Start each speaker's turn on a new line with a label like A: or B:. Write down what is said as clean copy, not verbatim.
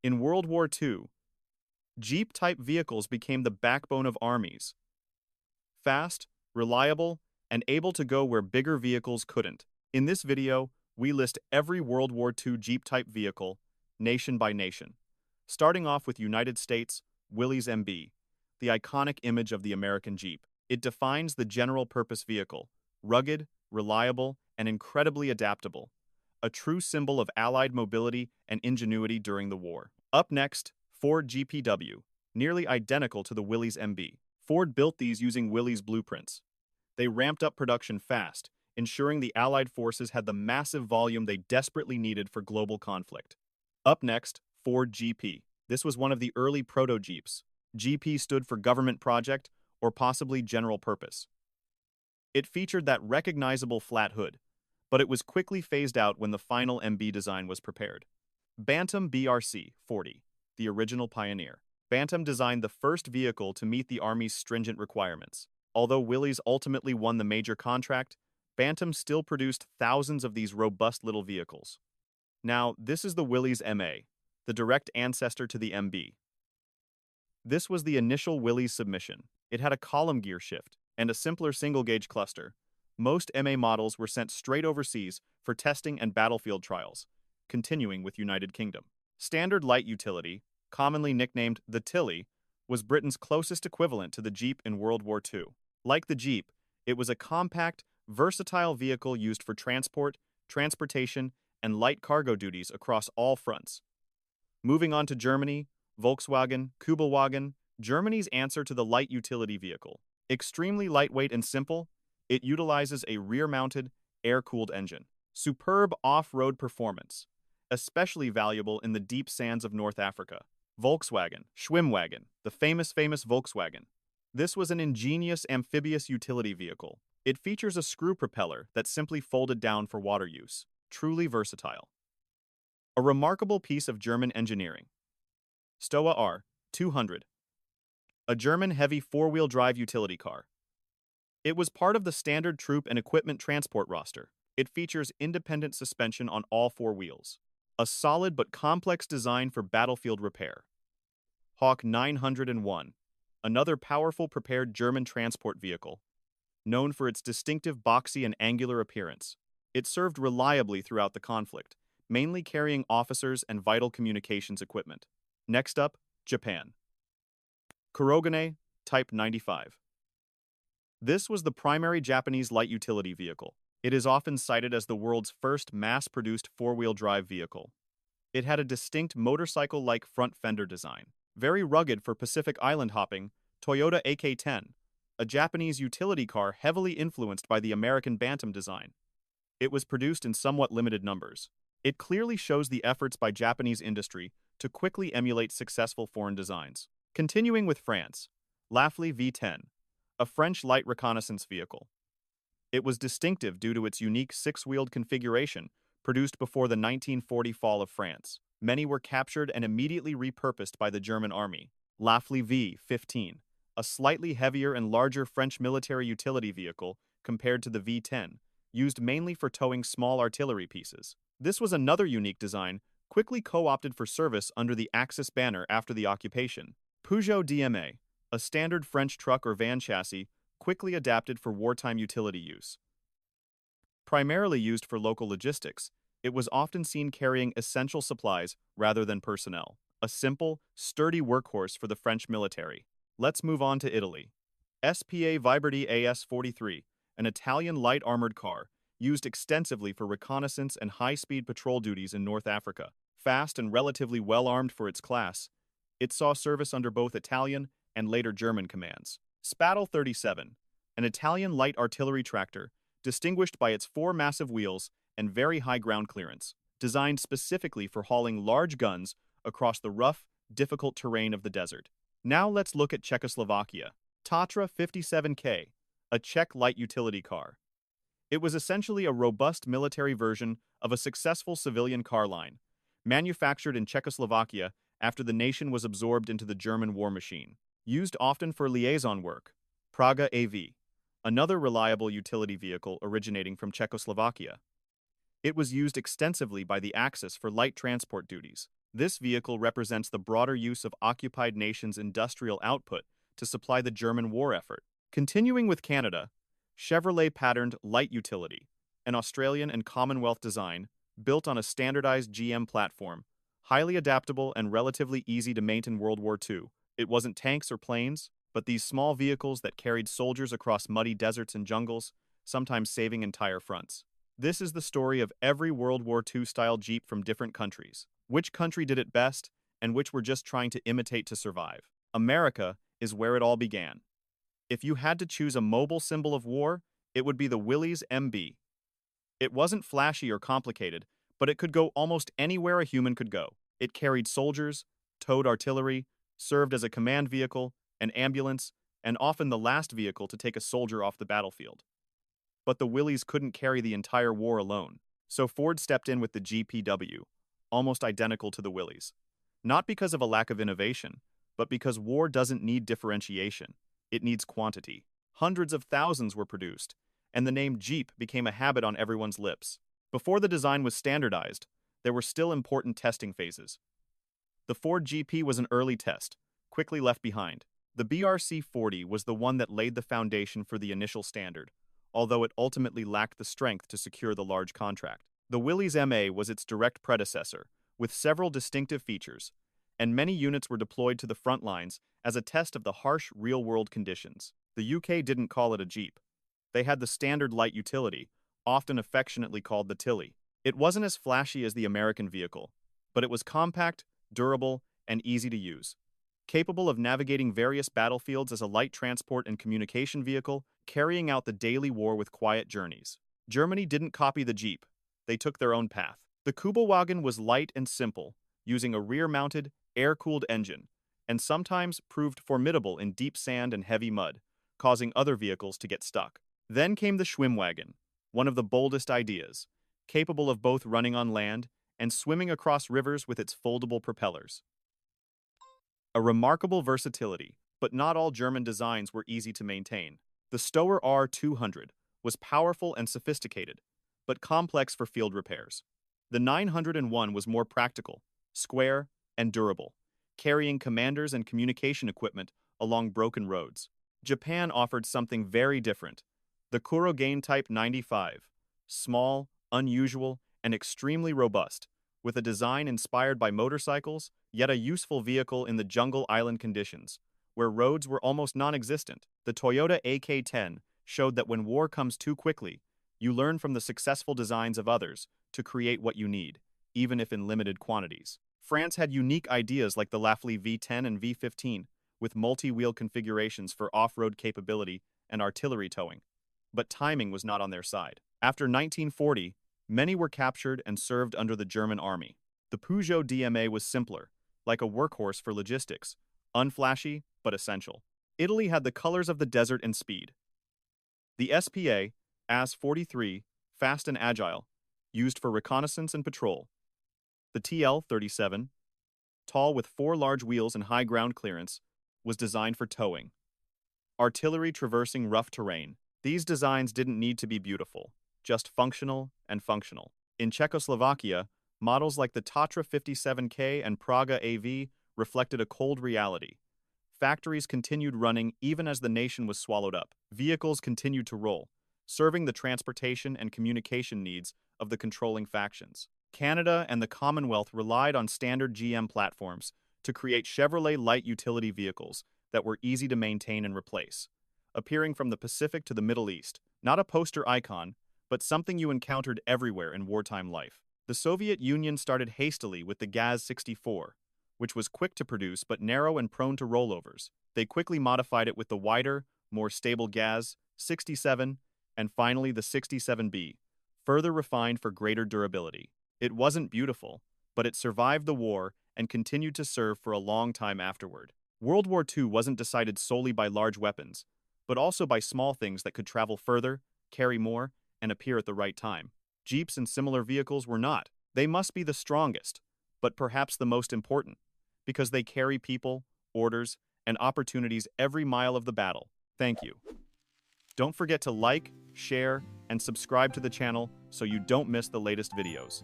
A: In World War II, Jeep-type vehicles became the backbone of armies. Fast, reliable, and able to go where bigger vehicles couldn't. In this video, we list every World War II Jeep-type vehicle, nation by nation. Starting off with United States, Willys MB, the iconic image of the American Jeep. It defines the general-purpose vehicle, rugged, reliable, and incredibly adaptable, a true symbol of Allied mobility and ingenuity during the war. Up next, Ford GPW, nearly identical to the Willys MB. Ford built these using Willys blueprints. They ramped up production fast, ensuring the Allied forces had the massive volume they desperately needed for global conflict. Up next, Ford GP. This was one of the early proto-Jeeps. GP stood for Government Project, or possibly General Purpose. It featured that recognizable flat hood, but it was quickly phased out when the final MB design was prepared. Bantam BRC-40, the original pioneer. Bantam designed the first vehicle to meet the Army's stringent requirements. Although Willys ultimately won the major contract, Bantam still produced thousands of these robust little vehicles. Now, this is the Willys MA, the direct ancestor to the MB. This was the initial Willys submission. It had a column gear shift and a simpler single-gauge cluster. Most MA models were sent straight overseas for testing and battlefield trials, continuing with United Kingdom. Standard light utility, commonly nicknamed the Tilly, was Britain's closest equivalent to the Jeep in World War II. Like the Jeep, it was a compact, versatile vehicle used for transport, transportation, and light cargo duties across all fronts. Moving on to Germany, Volkswagen, Kübelwagen, Germany's answer to the light utility vehicle. Extremely lightweight and simple, it utilizes a rear-mounted, air-cooled engine. Superb off-road performance, especially valuable in the deep sands of North Africa. Volkswagen, Schwimmwagen, the famous Volkswagen. This was an ingenious amphibious utility vehicle. It features a screw propeller that simply folded down for water use. Truly versatile. A remarkable piece of German engineering. Stoa R200, a German heavy four-wheel drive utility car. It was part of the standard troop and equipment transport roster. It features independent suspension on all four wheels. A solid but complex design for battlefield repair. Hawk 901, another powerful prepared German transport vehicle, known for its distinctive boxy and angular appearance. It served reliably throughout the conflict, mainly carrying officers and vital communications equipment. Next up, Japan. Kurogane Type 95. This was the primary Japanese light utility vehicle. It is often cited as the world's first mass-produced four-wheel drive vehicle. It had a distinct motorcycle-like front fender design. Very rugged for Pacific Island hopping, Toyota AK-10, a Japanese utility car heavily influenced by the American Bantam design. It was produced in somewhat limited numbers. It clearly shows the efforts by Japanese industry to quickly emulate successful foreign designs. Continuing with France, Lafley V10, a French light reconnaissance vehicle. It was distinctive due to its unique six-wheeled configuration produced before the 1940 fall of France. Many were captured and immediately repurposed by the German army. Lafley V15, a slightly heavier and larger French military utility vehicle compared to the V10, used mainly for towing small artillery pieces. This was another unique design, quickly co-opted for service under the Axis banner after the occupation. Peugeot DMA, a standard French truck or van chassis, quickly adapted for wartime utility use. Primarily used for local logistics, it was often seen carrying essential supplies rather than personnel. A simple, sturdy workhorse for the French military. Let's move on to Italy. SPA Viberti AS-43, an Italian light armored car, used extensively for reconnaissance and high-speed patrol duties in North Africa. Fast and relatively well-armed for its class, it saw service under both Italian and later German commands. Spadal 37, an Italian light artillery tractor, distinguished by its four massive wheels and very high ground clearance, designed specifically for hauling large guns across the rough, difficult terrain of the desert. Now let's look at Czechoslovakia. Tatra 57K, a Czech light utility car. It was essentially a robust military version of a successful civilian car line, manufactured in Czechoslovakia after the nation was absorbed into the German war machine. Used often for liaison work. Praga AV, another reliable utility vehicle originating from Czechoslovakia. It was used extensively by the Axis for light transport duties. This vehicle represents the broader use of occupied nations' industrial output to supply the German war effort. Continuing with Canada, Chevrolet patterned light utility, an Australian and Commonwealth design built on a standardized GM platform, highly adaptable and relatively easy to maintain. World War II. It wasn't tanks or planes, but these small vehicles that carried soldiers across muddy deserts and jungles, sometimes saving entire fronts. This is the story of every World War II-style Jeep from different countries. Which country did it best, and which were just trying to imitate to survive? America is where it all began. If you had to choose a mobile symbol of war, it would be the Willys MB. It wasn't flashy or complicated, but it could go almost anywhere a human could go. It carried soldiers, towed artillery, served as a command vehicle, an ambulance, and often the last vehicle to take a soldier off the battlefield. But the Willys couldn't carry the entire war alone, so Ford stepped in with the GPW, almost identical to the Willys. Not because of a lack of innovation, but because war doesn't need differentiation. It needs quantity. Hundreds of thousands were produced, and the name Jeep became a habit on everyone's lips. Before the design was standardized, there were still important testing phases. The Ford GP was an early test, quickly left behind. The BRC-40 was the one that laid the foundation for the initial standard, although it ultimately lacked the strength to secure the large contract. The Willys MA was its direct predecessor, with several distinctive features, and many units were deployed to the front lines as a test of the harsh real-world conditions. The UK didn't call it a Jeep. They had the standard light utility, often affectionately called the Tilly. It wasn't as flashy as the American vehicle, but it was compact, durable, and easy to use. Capable of navigating various battlefields as a light transport and communication vehicle, carrying out the daily war with quiet journeys. Germany didn't copy the Jeep. They took their own path. The Kübelwagen was light and simple, using a rear-mounted, air-cooled engine, and sometimes proved formidable in deep sand and heavy mud, causing other vehicles to get stuck. Then came the Schwimmwagen, one of the boldest ideas, capable of both running on land and swimming across rivers with its foldable propellers. A remarkable versatility, but not all German designs were easy to maintain. The Stower R200 was powerful and sophisticated, but complex for field repairs. The 901 was more practical, square, and durable, carrying commanders and communication equipment along broken roads. Japan offered something very different. The Kurogane Type 95, small, unusual, and extremely robust, with a design inspired by motorcycles, yet a useful vehicle in the jungle island conditions, where roads were almost non-existent. The Toyota AK-10 showed that when war comes too quickly, you learn from the successful designs of others to create what you need, even if in limited quantities. France had unique ideas like the Lafley V10 and V15, with multi-wheel configurations for off-road capability and artillery towing. But timing was not on their side. After 1940, many were captured and served under the German army. The Peugeot DMA was simpler, like a workhorse for logistics, unflashy but essential. Italy had the colors of the desert and speed. The SPA, AS-43, fast and agile, used for reconnaissance and patrol. The TL-37, tall with 4 large wheels and high ground clearance, was designed for towing. Artillery traversing rough terrain. These designs didn't need to be beautiful, just functional and functional. In Czechoslovakia, models like the Tatra 57K and Praga AV reflected a cold reality. Factories continued running even as the nation was swallowed up. Vehicles continued to roll, serving the transportation and communication needs of the controlling factions. Canada and the Commonwealth relied on standard GM platforms to create Chevrolet light utility vehicles that were easy to maintain and replace, appearing from the Pacific to the Middle East, not a poster icon, but something you encountered everywhere in wartime life. The Soviet Union started hastily with the GAZ-64, which was quick to produce but narrow and prone to rollovers. They quickly modified it with the wider, more stable GAZ-67, and finally the 67B, further refined for greater durability. It wasn't beautiful, but it survived the war and continued to serve for a long time afterward. World War II wasn't decided solely by large weapons, but also by small things that could travel further, carry more, and appear at the right time. Jeeps and similar vehicles were not. They must be the strongest, but perhaps the most important, because they carry people, orders, and opportunities every mile of the battle. Thank you. Don't forget to like, share, and subscribe to the channel so you don't miss the latest videos.